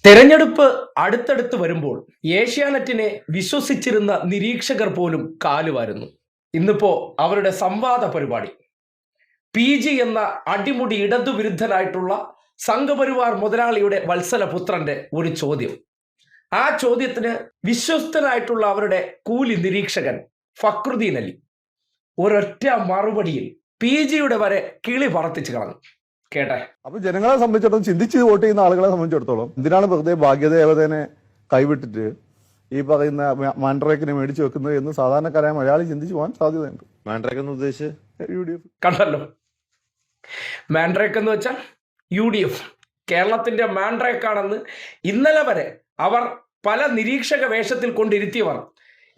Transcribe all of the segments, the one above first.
തെരഞ്ഞെടുപ്പ് അടുത്തടുത്ത് വരുമ്പോൾ ഏഷ്യാനെറ്റിനെ വിശ്വസിച്ചിരുന്ന നിരീക്ഷകർ പോലും കാലുവാരുന്നു. ഇന്നിപ്പോ അവരുടെ സംവാദ പരിപാടി PG എന്ന അടിമുടി ഇടതുവിരുദ്ധനായിട്ടുള്ള സംഘപരിവാർ മുതലാളിയുടെ വത്സലപുത്രന്റെ ഒരു ചോദ്യം. ആ ചോദ്യത്തിന് വിശ്വസ്തനായിട്ടുള്ള അവരുടെ കൂലി നിരീക്ഷകൻ ഫക്രുദ്ദീൻ അലി ഒരൊറ്റ മറുപടിയിൽ PGയുടെ വരെ കിളി പറത്തിച്ചു കളഞ്ഞു. കേട്ടെ. അപ്പൊ ജനങ്ങളെ സംബന്ധിച്ചിടത്തോളം ചിന്തിച്ച് വോട്ട് ചെയ്യുന്ന ആളുകളെ സംബന്ധിച്ചിടത്തോളം എന്തിനാണ് വെറുതെ ഭാഗ്യദേവതനെ കൈവിട്ടിട്ട് ഈ പറയുന്ന മാൻഡ്രേക്കിനെ മേടിച്ചു വെക്കുന്നത് എന്ന് സാധാരണക്കാരായ മലയാളി ചിന്തിച്ചു പോകാൻ സാധ്യതയുണ്ട്. മാൻഡ്രേക്ക് എന്ന് ഉദ്ദേശിച്ച് UDF കണ്ടല്ലോ. മാൻഡ്രേക്ക് എന്ന് വെച്ചാൽ UDF കേരളത്തിന്റെ മാൻഡ്രേക്കാണെന്ന് ഇന്നലെ വരെ അവർ പല നിരീക്ഷക വേഷത്തിൽ കൊണ്ടിരുത്തിയവർ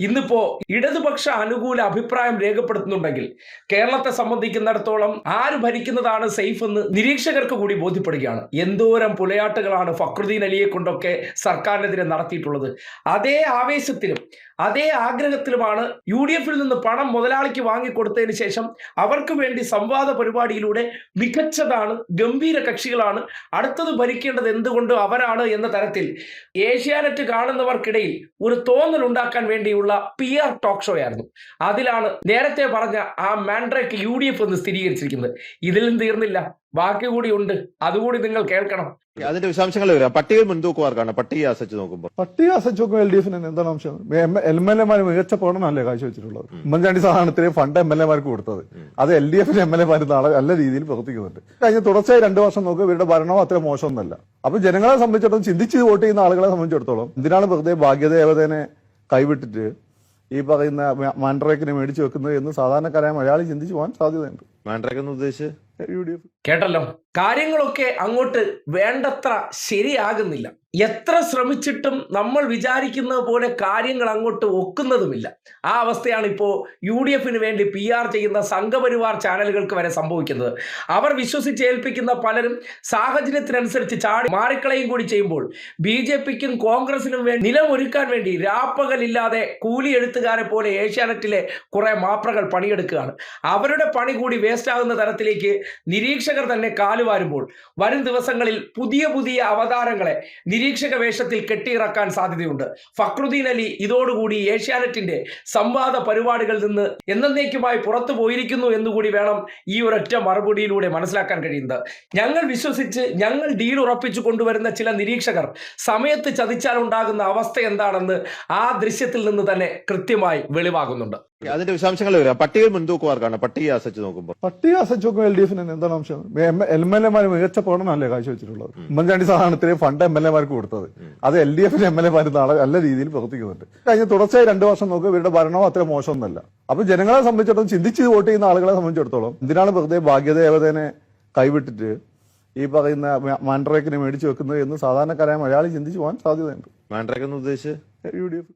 ഇന്നിപ്പോ ഇടതുപക്ഷ അനുകൂല അഭിപ്രായം രേഖപ്പെടുത്തുന്നുണ്ടെങ്കിൽ കേരളത്തെ സംബന്ധിക്കുന്നിടത്തോളം ആര് ഭരിക്കുന്നതാണ് സേഫ് എന്ന് നിരീക്ഷകർക്ക് കൂടി ബോധ്യപ്പെടുകയാണ്. എന്തോരം പുലയാട്ടുകളാണ് ഫക്രുദ്ദീൻ അലിയെ കൊണ്ടൊക്കെ സർക്കാരിനെതിരെ നടത്തിയിട്ടുള്ളത്. അതേ ആവേശത്തിലും അതേ ആഗ്രഹത്തിലുമാണ് UDFിൽ നിന്ന് പണം മുതലാളിക്ക് വാങ്ങിക്കൊടുത്തതിന് ശേഷം അവർക്ക് വേണ്ടി സംവാദ പരിപാടിയിലൂടെ മികച്ചതാണ്, ഗംഭീര കക്ഷികളാണ്, അടുത്തത് ഭരിക്കേണ്ടത് എന്തുകൊണ്ട് അവരാണ് എന്ന തരത്തിൽ ഏഷ്യാനെറ്റ് കാണുന്നവർക്കിടയിൽ ഒരു തോന്നൽ ഉണ്ടാക്കാൻ വേണ്ടിയുള്ള PR ടോക്ക് ഷോ ആയിരുന്നു. അതിലാണ് നേരത്തെ പറഞ്ഞ ആ മാൻഡ്രേക്ക് UDF എന്ന് സ്ഥിരീകരിച്ചിരിക്കുന്നത്. ഇതിലും തീർന്നില്ല, ബാക്കി കൂടി ഉണ്ട്, അതുകൂടി നിങ്ങൾ കേൾക്കണം. അതിന്റെ വിശദാംശങ്ങൾ വരാം. പട്ടിക മുൻതൂക്കുമാർക്കാണ് പട്ടിക അസച്ച് നോക്കുമ്പോൾ LDFിന് എന്താണ് അംശം? MLA-മാര് മികച്ച പ്രകടനമല്ലേ കാഴ്ചവെച്ചിട്ടുള്ളത്. ഉമ്മൻചാണ്ടി സാധാരണത്തിന് ഫണ്ട് MLA-മാർക്ക് കൊടുത്തത്. അത് LDFിന് MLA-മാർ നല്ല രീതിയിൽ പ്രവർത്തിക്കുന്നുണ്ട്. കഴിഞ്ഞ തുടർച്ചയായി 2 വർഷം നോക്കുക ഇവരുടെ ഭരണവും അത്ര മോശമൊന്നല്ല. അപ്പൊ ജനങ്ങളെ സംബന്ധിച്ചിടത്തോളം ചിന്തിച്ച് വോട്ട് ചെയ്യുന്ന ആളുകളെ സംബന്ധിച്ചിടത്തോളം എന്തിനാണ് വെറുതെ ഭാഗ്യദേവതനെ കൈവിട്ടിട്ട് ഈ പറയുന്ന മാൻഡ്രേക്കിനെ മേടിച്ചു വെക്കുന്നത് എന്ന് സാധാരണക്കാരായ മലയാളി ചിന്തിച്ചു പോകാൻ സാധ്യതയുണ്ട്. മാൻഡ്രേക്ക് എന്ന് ഉദ്ദേശിച്ച് UDF കേട്ടല്ലോ. കാര്യങ്ങളൊക്കെ അങ്ങോട്ട് വേണ്ടത്ര ശരിയാകുന്നില്ല. എത്ര ശ്രമിച്ചിട്ടും നമ്മൾ വിചാരിക്കുന്നത് പോലെ കാര്യങ്ങൾ അങ്ങോട്ട് ഒക്കുന്നതുമില്ല. ആ അവസ്ഥയാണ് ഇപ്പോൾ UDFിന് വേണ്ടി PR ചെയ്യുന്ന സംഘപരിവാർ ചാനലുകൾക്ക് വരെ സംഭവിക്കുന്നത്. അവർ വിശ്വസിച്ചേൽപ്പിക്കുന്ന പലരും സാഹചര്യത്തിനനുസരിച്ച് ചാടി മാറിക്കളയും കൂടി ചെയ്യുമ്പോൾ BJPക്കും കോൺഗ്രസിനും വേണ്ടി നിലമൊരുക്കാൻ വേണ്ടി രാപ്പകലില്ലാതെ കൂലി എഴുത്തുകാരെ പോലെ ഏഷ്യാനെറ്റിലെ കുറെ മാപ്രകൾ പണിയെടുക്കുകയാണ്. അവരുടെ പണി കൂടി വേസ്റ്റ് ആകുന്ന തരത്തിലേക്ക് നിരീക്ഷകർ തന്നെ കാലുവാരുമ്പോൾ വരും ദിവസങ്ങളിൽ പുതിയ പുതിയ അവതാരങ്ങളെ നിരീക്ഷക വേഷത്തിൽ കെട്ടിയിറക്കാൻ സാധ്യതയുണ്ട്. ഫക്രുദ്ദീൻ അലി ഇതോടുകൂടി ഏഷ്യാനെറ്റിന്റെ സംവാദ പരിപാടികളിൽ നിന്ന് എന്നേക്കുമായി പുറത്തു പോയിരിക്കുന്നു എന്നുകൂടി വേണം ഈ ഒരൊറ്റ മറുപടിയിലൂടെ മനസ്സിലാക്കാൻ കഴിയുന്നത്. ഞങ്ങൾ വിശ്വസിച്ച് ഞങ്ങൾ ഡീൽ ഉറപ്പിച്ചു കൊണ്ടുവരുന്ന ചില നിരീക്ഷകർ സമയത്ത് ചതിച്ചാൽ ഉണ്ടാകുന്ന അവസ്ഥ എന്താണെന്ന് ആ ദൃശ്യത്തിൽ നിന്ന് തന്നെ കൃത്യമായി വെളിവാകുന്നുണ്ട്. അതിന്റെ വിശദാംശങ്ങൾ വരാം. പട്ടിക മുൻതൂക്കുമാർക്കാണ് പട്ടിക അസച്ച് നോക്കുമ്പോൾ LDFിന് എന്താണ് അംശം? MLA-മാര് മികച്ച പ്രകടനമല്ലേ കാഴ്ചവെച്ചിട്ടുള്ളത്. ഉമ്മൻചാണ്ടി സാധാരണത്തിന് ഫണ്ട് MLA-മാർക്ക് കൊടുത്തത്. അത് LDFിന് MLA-മാർ നല്ല രീതിയിൽ പ്രവർത്തിക്കുന്നുണ്ട്. കഴിഞ്ഞ തുടർച്ചയായി 2 വർഷം നോക്കുക ഇവരുടെ ഭരണവും അത്ര മോശമൊന്നല്ല. അപ്പൊ ജനങ്ങളെ സംബന്ധിച്ചിടത്തോളം ചിന്തിച്ച് വോട്ട് ചെയ്യുന്ന ആളുകളെ സംബന്ധിച്ചിടത്തോളം എന്തിനാണ് വെറുതെ ഭാഗ്യദേവതനെ കൈവിട്ടിട്ട് ഈ പറയുന്ന മാൻഡ്രേക്കിനെ മേടിച്ചു വെക്കുന്നത് എന്ന് സാധാരണക്കാരായ മലയാളി ചിന്തിച്ചു പോകാൻ സാധ്യതയുണ്ട്. മാൻഡ്രേക്ക് എന്ന് ഉദ്ദേശിച്ച് UDF